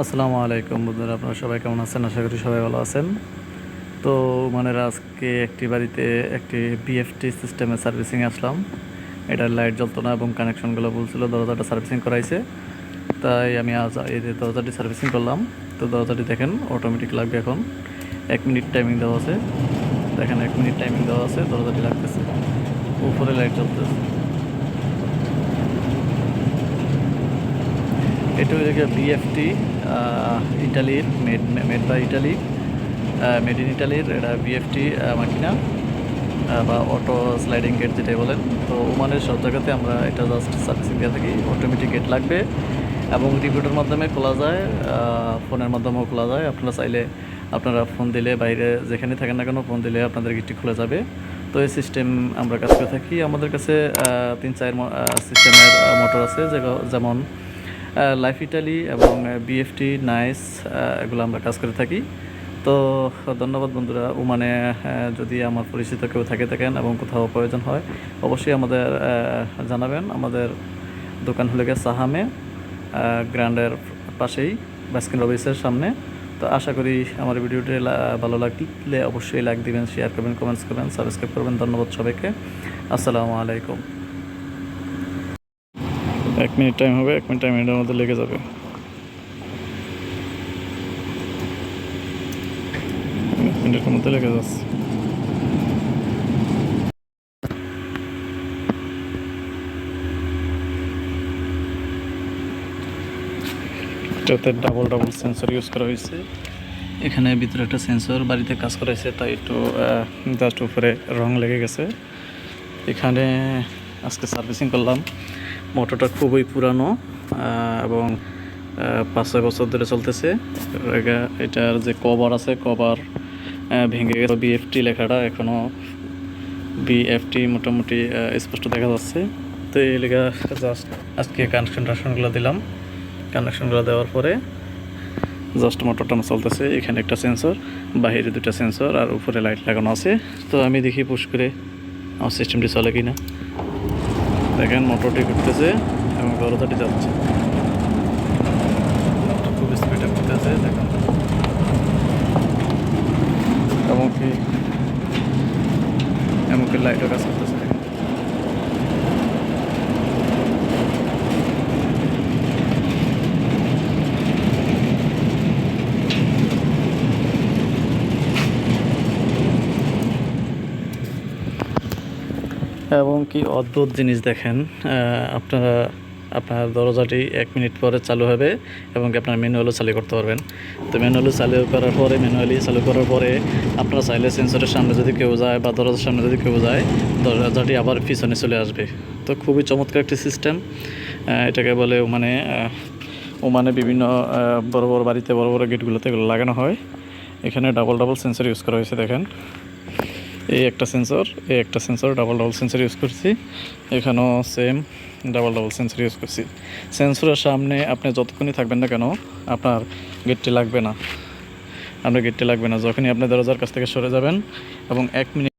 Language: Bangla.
আসসালামু আলাইকুম বন্ধুরা, আপনারা সবাই কেমন আছেন? আশা করি সবাই ভালো আছেন। তো মানে আজকে একটি বাড়িতে একটি বিএফটি সিস্টেমে সার্ভিসিং আসলাম। এটার লাইট জ্বলতো না এবং কানেকশনগুলো বলছিল দরজাটা সার্ভিসিং করাইছে। তাই আমি আজ এই যে দরজাটি সার্ভিসিং করলাম। তো দরজাটি দেখেন অটোমেটিক লাগবে এখন। 1 মিনিট টাইমিং দেওয়া আছে। দেখেন 1 মিনিট টাইমিং দেওয়া আছে, দরজাটি লাগতেছে, উপরে লাইট জ্বলতেছে। এটা হচ্ছে গিয়ে বিএফটি, ইটালির made by Italy, made in ইটালির এটা বিএফটি মাকিনা বা অটো স্লাইডিং গেট যেটাই বলেন। তো ওমানের সব জায়গাতে আমরা এটা জাস্ট সার্ভিসিং দিয়ে থাকি। অটোমেটিক গেট লাগবে এবং রিমোটের মাধ্যমে খোলা যায়, ফোনের মাধ্যমেও খোলা যায়। আপনারা চাইলে আপনারা ফোন দিলে বাইরে যেখানে থাকেন না কেন ফোন দিলে আপনাদের গেটটি খুলে যাবে। তো এই সিস্টেম আমরা কাজ করে থাকি। আমাদের কাছে 3-4 সিস্টেমের মোটর আছে, যেমন লাইফ ইটালি এবং বিএফটি নাইস, এগুলো আমরা কাজ করে থাকি। তো ধন্যবাদ বন্ধুরা। ওমানে যদি আমার পরিচিত কেউ থাকেন এবং কোথাও প্রয়োজন হয় অবশ্যই আমাদের জানাবেন। আমাদের দোকান হলে গিয়ে সাহামে গ্র্যান্ডের পাশেই বাস্কিন রবিন্সের সামনে। তো আশা করি আমার ভিডিওটি ভালো লাগলে অবশ্যই লাইক দিবেন, শেয়ার করবেন, কমেন্টস করবেন, সাবস্ক্রাইব করবেন। ধন্যবাদ সবাইকে। আসসালামু আলাইকুম। 1 মিনিট টাইম হবে, 1 মিনিট টাইমের মধ্যে লেগে যাবে। মিনিটের মধ্যে লেগে যাচ্ছে। এটাতে ডাবল সেন্সর ইউজ করা হয়েছে। এখানে ভিতরে একটা সেন্সর বাড়িতে কাজ করাইছে, তাই একটু জাস্ট উপরে রং লেগে গেছে। এখানে আজকে সার্ভিসিং করলাম। মোটরটা খুবই পুরানো এবং 5-6 বছর ধরে চলতেছে। এটার যে কভার আছে, কভার ভেঙে গেছে। বিএফটি লেখাটা এখনও বিএফটি মোটামুটি স্পষ্ট দেখা যাচ্ছে। তো এই লেখা জাস্ট আজকে কানেকশনগুলো দিলাম। কানেকশনগুলো দেওয়ার পরে জাস্ট মোটরটা চলতেছে। এখানে একটা সেন্সর, বাইরে 2টা সেন্সর আর উপরে লাইট লাগানো আছে। তো আমি দেখি পুশ করে আমার সিস্টেমটি চলে কি না। দেখেন মোটরটি ঘুরতেছে এবং দরজাটি যাচ্ছে, খুব স্পিডে ঘুরতেছে। দেখেন এমনকি লাইটও কাজ করতেছে। দেখেন এবং কি অদ্ভুত জিনিস দেখেন। আপনার দরজাটি 1 মিনিট পরে চালু হবে এবং আপনার ম্যানুয়ালও চালু করতে পারবেন। তো ম্যানুয়ালি চালু করার পরে আপনারা চাইলে সেন্সরের সামনে যদি কেউ যায় বা দরজার সামনে যদি কেউ যায়, দরজাটি আবার পিছনে চলে আসবে। তো খুবই চমৎকার একটি সিস্টেম। এটাকে বলে ওমানে বিভিন্ন বড় বড় বাড়িতে, বড় বড় গেটগুলোতে এগুলো লাগানো হয়। এখানে ডাবল সেন্সর ইউজ করা হয়েছে। দেখেন এই একটা সেন্সর ডাবল সেন্সর ইউজ করছি। এখানেও সেম ডাবল সেন্সর ইউজ করছি। সেন্সরের সামনে আপনি যতক্ষণই থাকবেন না কেন আপনার গেটটি লাগবে না। যখনই আপনি দরজার কাছ থেকে সরে যাবেন এবং 1 মিনিট